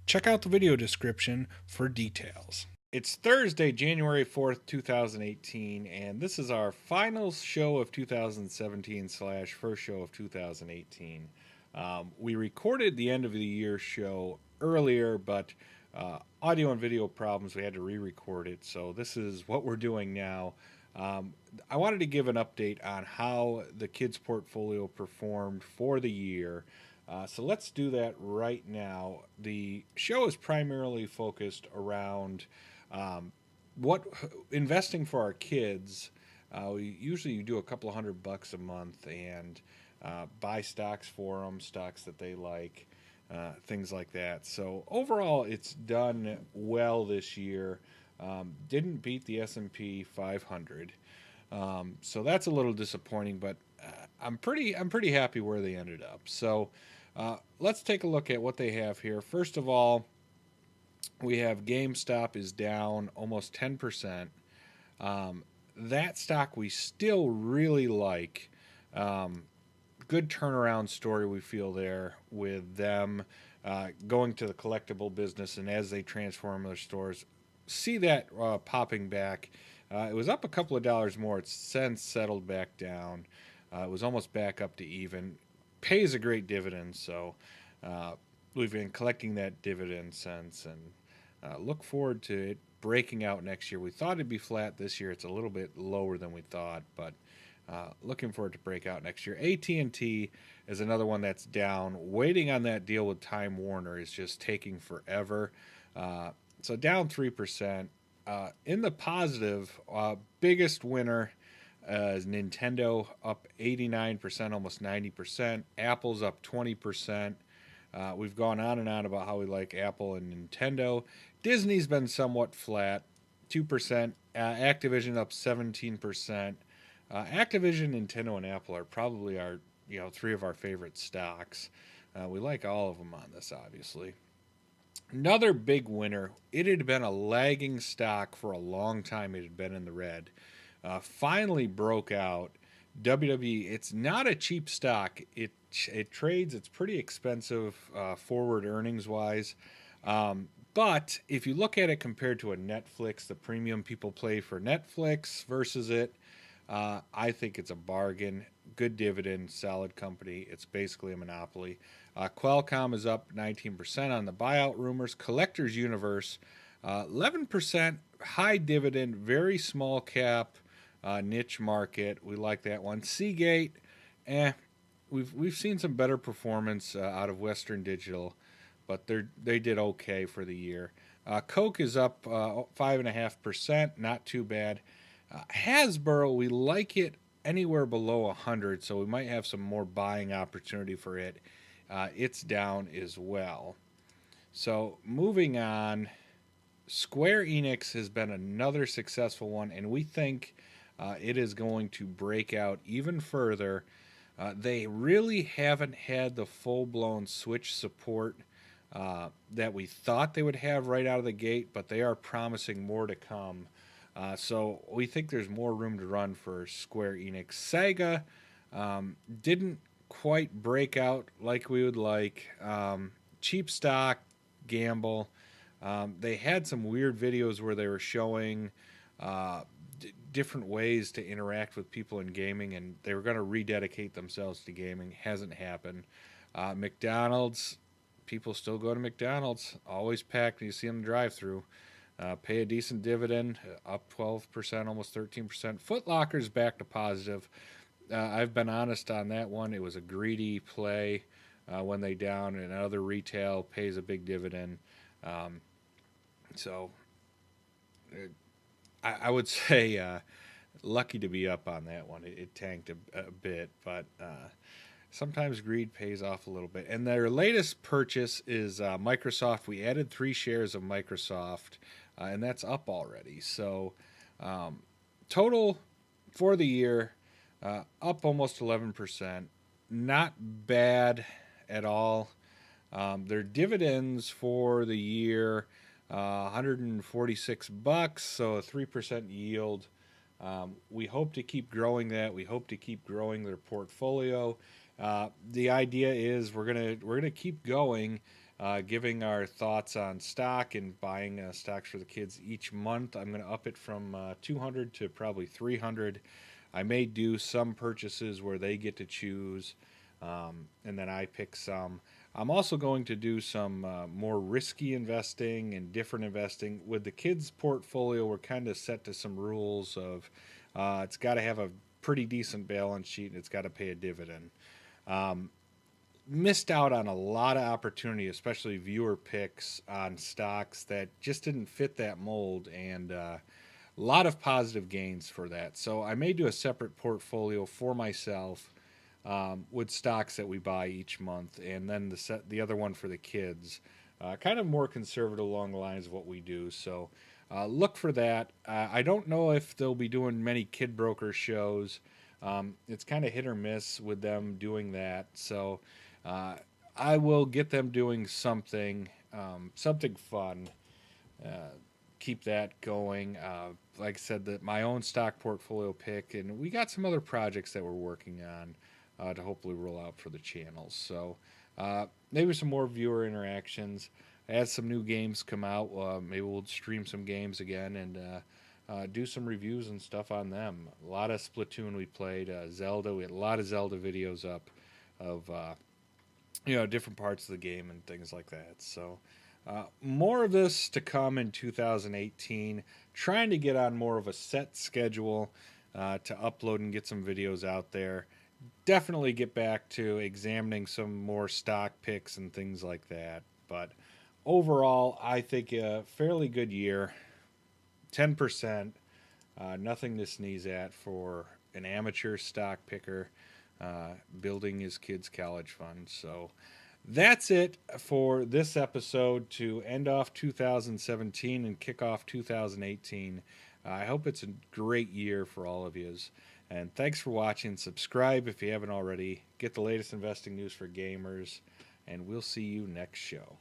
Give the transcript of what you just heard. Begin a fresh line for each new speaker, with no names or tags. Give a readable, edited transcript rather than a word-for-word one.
Check out the video description for details. It's Thursday, January 4th, 2018, and this is our final show of 2017 slash first show of 2018. We recorded the end of the year show earlier, but audio and video problems, we had to re-record it, so this is what we're doing now. I wanted to give an update on how the kids' portfolio performed for the year. So let's do that right now. The show is primarily focused around what investing for our kids. We usually do a couple of $100 a month and buy stocks for them, stocks that they like, things like that. So overall, it's done well this year. Didn't beat the S&P 500, so that's a little disappointing. But I'm pretty happy where they ended up. So let's take a look at what they have here. First of all, we have GameStop is down almost 10%. That stock we still really like. Good turnaround story we feel there with them going to the collectible business, and as they transform their stores, see that popping back. It was up a couple of dollars more. It's since settled back down. It was almost back up to even. Pays a great dividend, so we've been collecting that dividend since, and look forward to it breaking out next year. We thought it'd be flat this year. It's a little bit lower than we thought, but looking forward to break out next year. AT&T is another one that's down. Waiting on that deal with Time Warner is just taking forever. So down 3%. In the positive, biggest winner is Nintendo, up 89%, almost 90%. Apple's up 20%. We've gone on and on about how we like Apple and Nintendo. Disney's been somewhat flat, 2%. Activision up 17%. Activision, Nintendo, and Apple are probably our, three of our favorite stocks. We like all of them on this, obviously. Another big winner. It had been a lagging stock for a long time. It had been in the red. Finally broke out. WWE. It's not a cheap stock. It trades. It's pretty expensive forward earnings wise. But if you look at it compared to a Netflix, the premium people pay for Netflix versus it, I think it's a bargain. Good dividend, solid company. It's basically a monopoly. Qualcomm is up 19% on the buyout rumors. Collectors Universe, 11% high dividend, very small cap, niche market. We like that one. Seagate, we've seen some better performance out of Western Digital, but they did okay for the year. Coke is up 5.5%, not too bad. Hasbro, we like it anywhere below 100, so we might have some more buying opportunity for it. It's down as well. So moving on, Square Enix has been another successful one, and we think it is going to break out even further. They really haven't had the full-blown Switch support that we thought they would have right out of the gate, but they are promising more to come. So we think there's more room to run for Square Enix. Sega didn't quite break out like we would like. Cheap stock, gamble. They had some weird videos where they were showing different ways to interact with people in gaming, and they were going to rededicate themselves to gaming. Hasn't happened. McDonald's, people still go to McDonald's. Always packed when you see them drive through. Pay a decent dividend, up 12%, almost 13%. Foot Locker's back to positive. I've been honest on that one. It was a greedy play when they down, and other retail pays a big dividend. So I would say lucky to be up on that one. It tanked a bit, but sometimes greed pays off a little bit. And their latest purchase is Microsoft. We added 3 shares of Microsoft, and that's up already. So total for the year, up almost 11%. Not bad at all. Their dividends for the year, $146, so a 3% yield. We hope to keep growing that. We hope to keep growing their portfolio. The idea is we're gonna keep going giving our thoughts on stock and buying stocks for the kids each month. I'm going to up it from 200 to probably 300. I may do some purchases where they get to choose, and then I pick some. I'm also going to do some more risky investing and different investing. With the kids' portfolio, we're kind of set to some rules of it's got to have a pretty decent balance sheet and it's got to pay a dividend. Um, Missed out on a lot of opportunity, especially viewer picks on stocks that just didn't fit that mold, and a lot of positive gains for that. So I may do a separate portfolio for myself with stocks that we buy each month, and then the other one for the kids, kind of more conservative along the lines of what we do. So look for that. I don't know if they'll be doing many kid broker shows. It's kind of hit or miss with them doing that. So uh, I will get them doing something fun. Uh, Keep that going. Like I said, that my own stock portfolio pick, and we got some other projects that we're working on to hopefully roll out for the channels. So maybe some more viewer interactions. As some new games come out, maybe we'll stream some games again and do some reviews and stuff on them. A lot of Splatoon we played, Zelda. We had a lot of Zelda videos up of different parts of the game and things like that. So more of this to come in 2018. Trying to get on more of a set schedule to upload and get some videos out there. Definitely get back to examining some more stock picks and things like that. But overall, I think a fairly good year. 10%, nothing to sneeze at for an amateur stock picker building his kids' college fund. So that's it for this episode to end off 2017 and kick off 2018. I hope it's a great year for all of you. And thanks for watching. Subscribe if you haven't already. Get the latest investing news for gamers. And we'll see you next show.